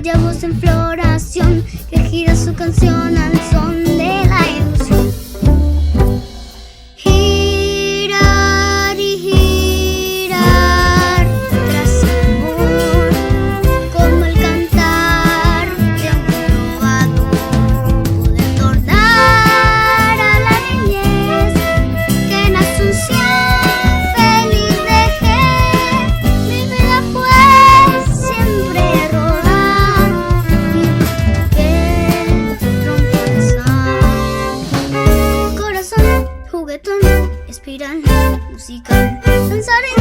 bella voz en floración que gira su canción al son de la ilusión. Girar y girar tras amor, como el cantar de un trovador, poder tornar a la niñez que en Asunción feliz dejé. Mi vida fue siempre rodar y rompezar. Corazón, juguetón, espiral, musical, danzar en